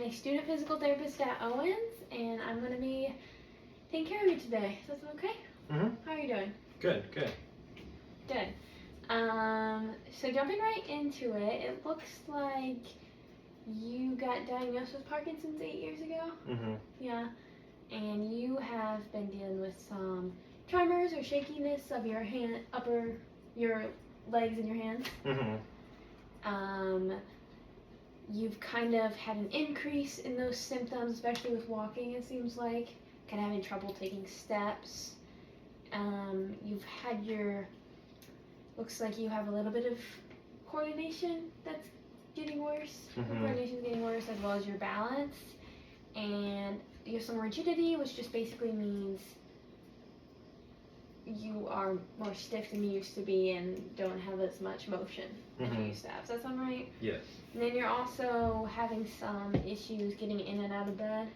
a student physical therapist at Owens, and I'm going to be taking care of you today. Does that sound okay? Mm-hmm. How are you doing? Good. Good. So jumping right into it, it looks like you got diagnosed with Parkinson's 8 years ago. Mm-hmm. Yeah. And you have been dealing with some tremors or shakiness of your your legs and your hands. Mm-hmm. You've kind of had an increase in those symptoms, especially with walking, it seems like. Kind of having trouble taking steps. You've had looks like you have a little bit of coordination that's getting worse. Mm-hmm. Your coordination's getting worse, as well as your balance. And you have some rigidity, which just basically means you are more stiff than you used to be and don't have as much motion as you used to have. Does that sound right? Yes. And then you're also having some issues getting in and out of bed.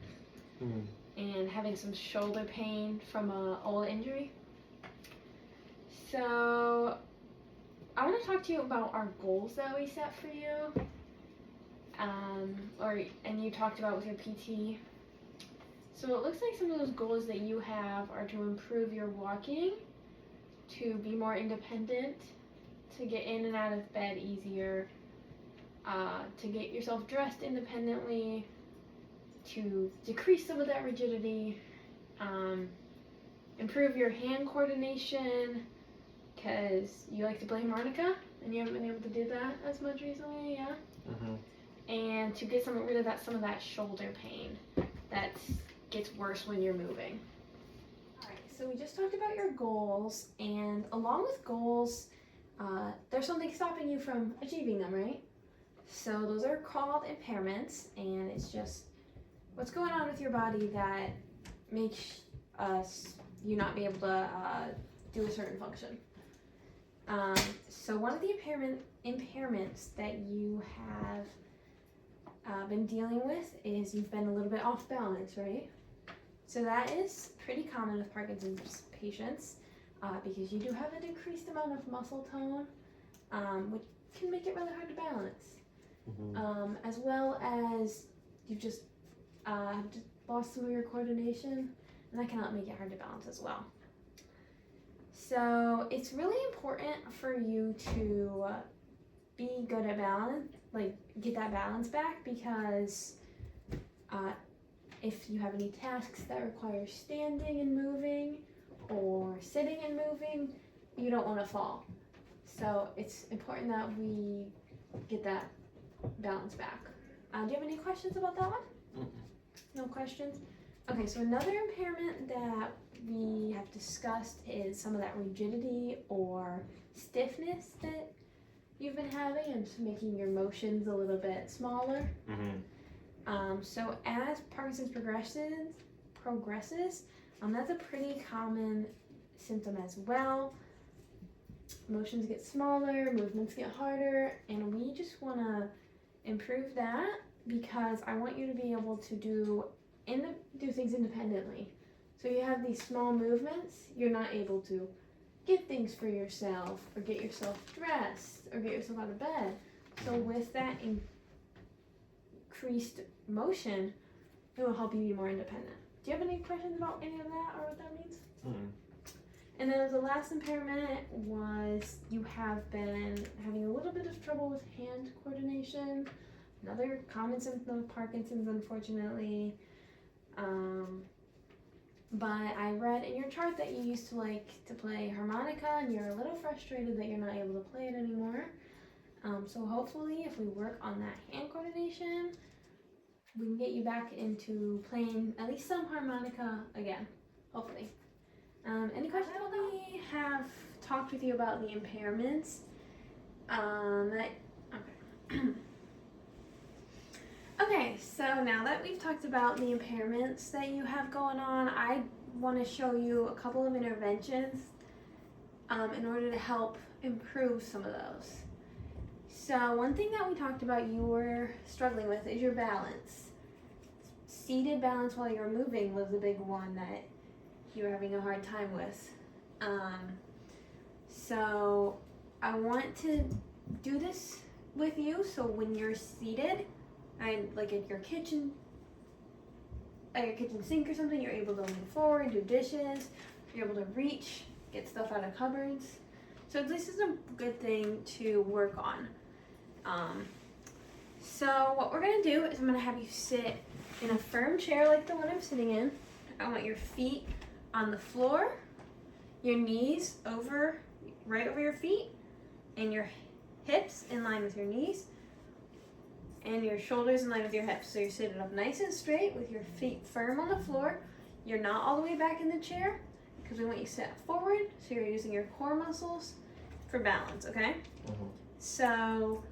Mm-hmm. And having some shoulder pain from an old injury. So I want to talk to you about our goals that we set for you, and you talked about with your PT. So it looks like some of those goals that you have are to improve your walking, to be more independent, to get in and out of bed easier, to get yourself dressed independently, to decrease some of that rigidity, improve your hand coordination, because you like to play harmonica and you haven't been able to do that as much recently, yeah? Mm-hmm. And to get rid of some of that shoulder pain that gets worse when you're moving. Alright, so we just talked about your goals, and along with goals, there's something stopping you from achieving them, right? So those are called impairments, and it's just what's going on with your body that makes you not be able to do a certain function. So one of the impairments that you have been dealing with is you've been a little bit off balance, right? So that is pretty common with Parkinson's patients because you do have a decreased amount of muscle tone, which can make it really hard to balance. Mm-hmm. As well as you've just lost some of your coordination, and that can make it hard to balance as well. So it's really important for you to be good at balance, like get that balance back, because if you have any tasks that require standing and moving or sitting and moving, you don't want to fall. So it's important that we get that balance back. Do you have any questions about that one? Mm-mm. No questions? Okay, so another impairment that we have discussed is some of that rigidity or stiffness that you've been having and just making your motions a little bit smaller. Mm-hmm. So as Parkinson's progresses, that's a pretty common symptom as well. Motions get smaller, movements get harder, and we just want to improve that because I want you to be able to do things independently. So you have these small movements, you're not able to get things for yourself or get yourself dressed or get yourself out of bed. So with that increased motion, it will help you be more independent. Do you have any questions about any of that or what that means? Mm-hmm. And then the last impairment was you have been having a little bit of trouble with hand coordination. Another common symptom of Parkinson's, unfortunately. But I read in your chart that you used to like to play harmonica and you're a little frustrated that you're not able to play it anymore. So hopefully if we work on that hand coordination, we can get you back into playing at least some harmonica again, hopefully. Any questions? We have talked with you about the impairments. Okay, so now that we've talked about the impairments that you have going on, I want to show you a couple of interventions in order to help improve some of those. So one thing that we talked about you were struggling with is your balance. Seated balance while you're moving was a big one that you were having a hard time with. So I want to do this with you, so when you're seated, like at your kitchen at your kitchen sink or something, you're able to move forward, do dishes, you're able to reach, get stuff out of cupboards. So this is a good thing to work on. So what we're gonna do is I'm gonna have you sit in a firm chair like the one I'm sitting in. I want your feet on the floor, your knees right over your feet, and your hips in line with your knees, and your shoulders in line with your hips. So you're sitting up nice and straight with your feet firm on the floor. You're not all the way back in the chair because we want you to sit forward, so you're using your core muscles for balance, okay? Mm-hmm. So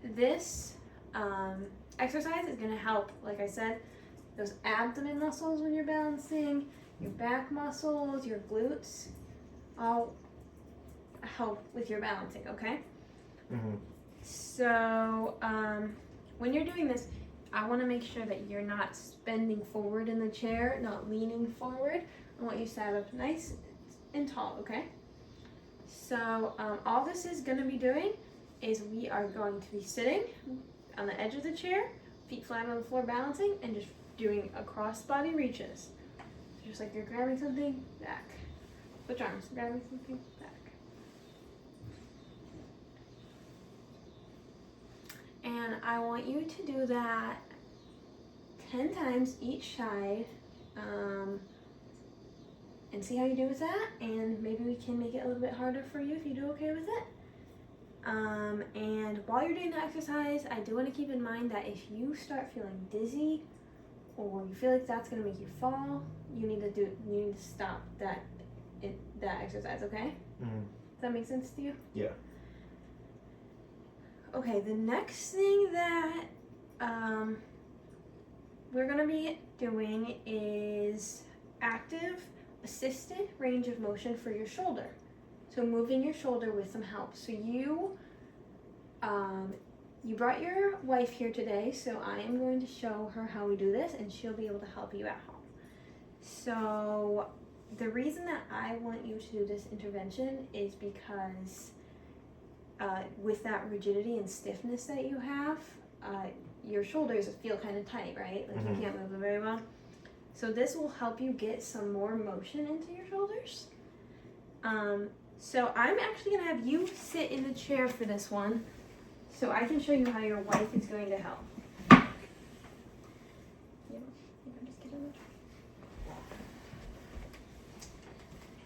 this exercise is gonna help, like I said, those abdomen muscles when you're balancing, your back muscles, your glutes, all help with your balancing, okay? Mm-hmm. So when you're doing this, I want to make sure that you're not bending forward in the chair, not leaning forward. I want you to stand up nice and tall, okay? So all this is going to be doing is we are going to be sitting on the edge of the chair, feet flat on the floor balancing, and just doing a cross-body reaches. Just like you're grabbing something, back. Switch arms, grabbing something, back. And I want you to do that 10 times each side, and see how you do with that. And maybe we can make it a little bit harder for you if you do okay with it. And while you're doing the exercise, I do want to keep in mind that if you start feeling dizzy or you feel like that's going to make you fall, you need to stop that exercise, okay? Mm-hmm. Does that make sense to you? Yeah. Okay, the next thing that we're going to be doing is active assisted range of motion for your shoulder. So moving your shoulder with some help. So you brought your wife here today, so I am going to show her how we do this, and she'll be able to help you at home. So the reason that I want you to do this intervention is because with that rigidity and stiffness that you have, your shoulders feel kind of tight, right? Like Mhm. you can't move them very well. So this will help you get some more motion into your shoulders. So I'm actually gonna have you sit in the chair for this one, so I can show you how your wife is going to help.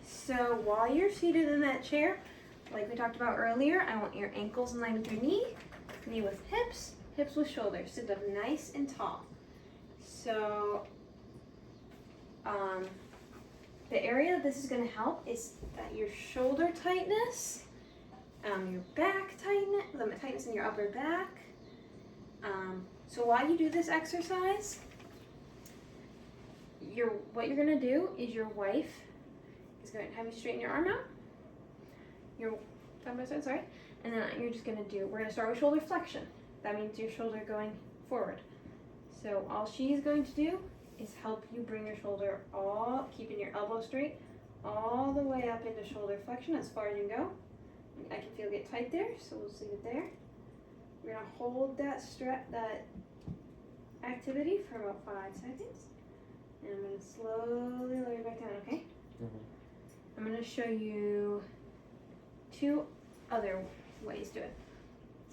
So while you're seated in that chair, like we talked about earlier, I want your ankles in line with your knee with hips, hips with shoulders. Sit up nice and tall. So the area this is going to help is that your shoulder tightness, your back tightness, the tightness in your upper back. So while you do this exercise, what you're going to do is your wife is going to have you straighten your arm out. Your side by side, sorry. And then you're just going to we're going to start with shoulder flexion. That means your shoulder going forward. So all she's going to do is help you bring your shoulder keeping your elbow straight, all the way up into shoulder flexion as far as you can go. I can feel it get tight there, so we'll leave it there. We're gonna hold that activity for about 5 seconds, and I'm gonna slowly lower it back down. Okay? Mm-hmm. I'm gonna show you 2 other ways to do it.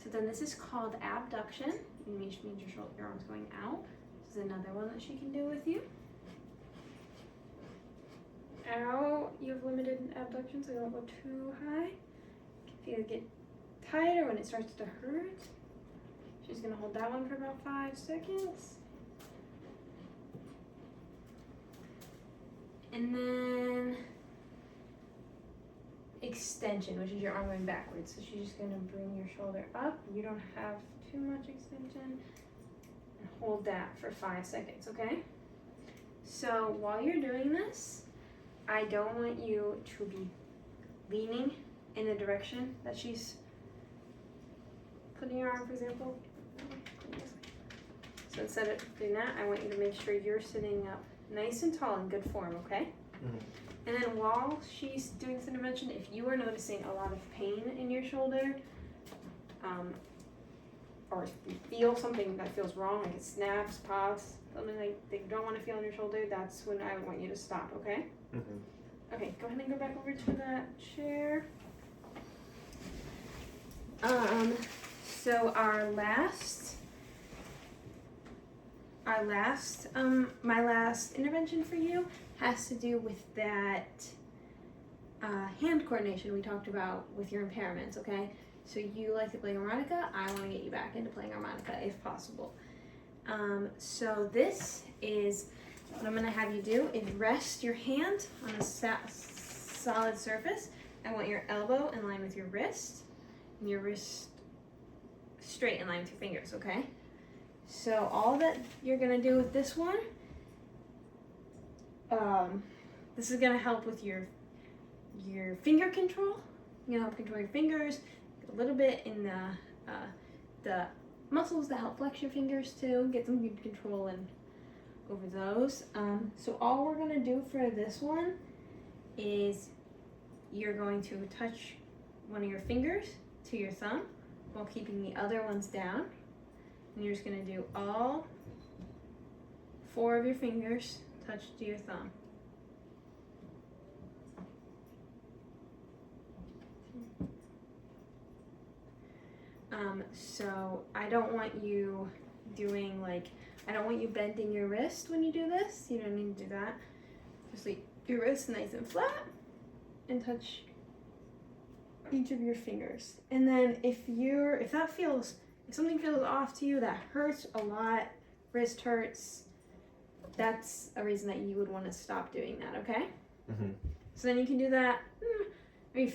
So then this is called abduction. It means your arm's going out. This is another one that she can do with you. Ow, you have limited abduction, so don't go too high. Feel it get tighter when it starts to hurt. She's gonna hold that one for about 5 seconds. And then extension, which is your arm going backwards. So she's just gonna bring your shoulder up. You don't have too much extension. And hold that for 5 seconds, okay? So while you're doing this, I don't want you to be leaning in the direction that she's putting your arm, for example. So instead of doing that, I want you to make sure you're sitting up nice and tall in good form, okay? Mm-hmm. And then while she's doing this intervention, if you are noticing a lot of pain in your shoulder, or you feel something that feels wrong, like it snaps, pops, something like that you don't want to feel on your shoulder, that's when I would want you to stop, okay? Mm-hmm. Okay, go ahead and go back over to that chair. So my last intervention for you has to do with that hand coordination we talked about with your impairments, okay? So you like to play harmonica, I want to get you back into playing harmonica if possible. So this is, what I'm going to have you do is rest your hand on a solid surface. I want your elbow in line with your wrist, and your wrist straight in line with your fingers, okay? So all that you're gonna do with this one, this is gonna help with your finger control. You're gonna help control your fingers, a little bit in the muscles that help flex your fingers too, get some good control and over those. So all we're gonna do for this one is you're going to touch one of your fingers to your thumb while keeping the other ones down. And you're just going to do all 4 of your fingers touched to your thumb. So I don't want you doing I don't want you bending your wrist when you do this. You don't need to do that. Just leave your wrist nice and flat and touch each of your fingers. And then if something feels off to you, that hurts a lot, wrist hurts, that's a reason that you would want to stop doing that, okay? Mm-hmm. So then you can do that maybe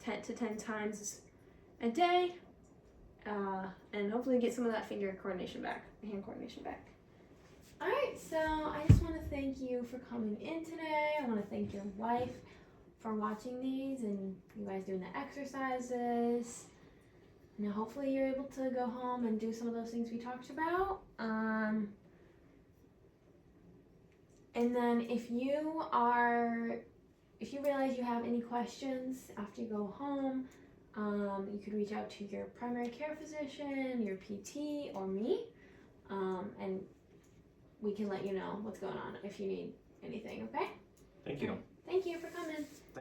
10 to 10 times a day, and hopefully get some of that hand coordination back. All right, so I just want to thank you for coming in today. I want to thank your wife for watching these and you guys doing the exercises. Now hopefully you're able to go home and do some of those things we talked about. And then if you realize you have any questions after you go home, you could reach out to your primary care physician, your PT, or me, and we can let you know what's going on if you need anything, okay? Thank you. Thank you for coming.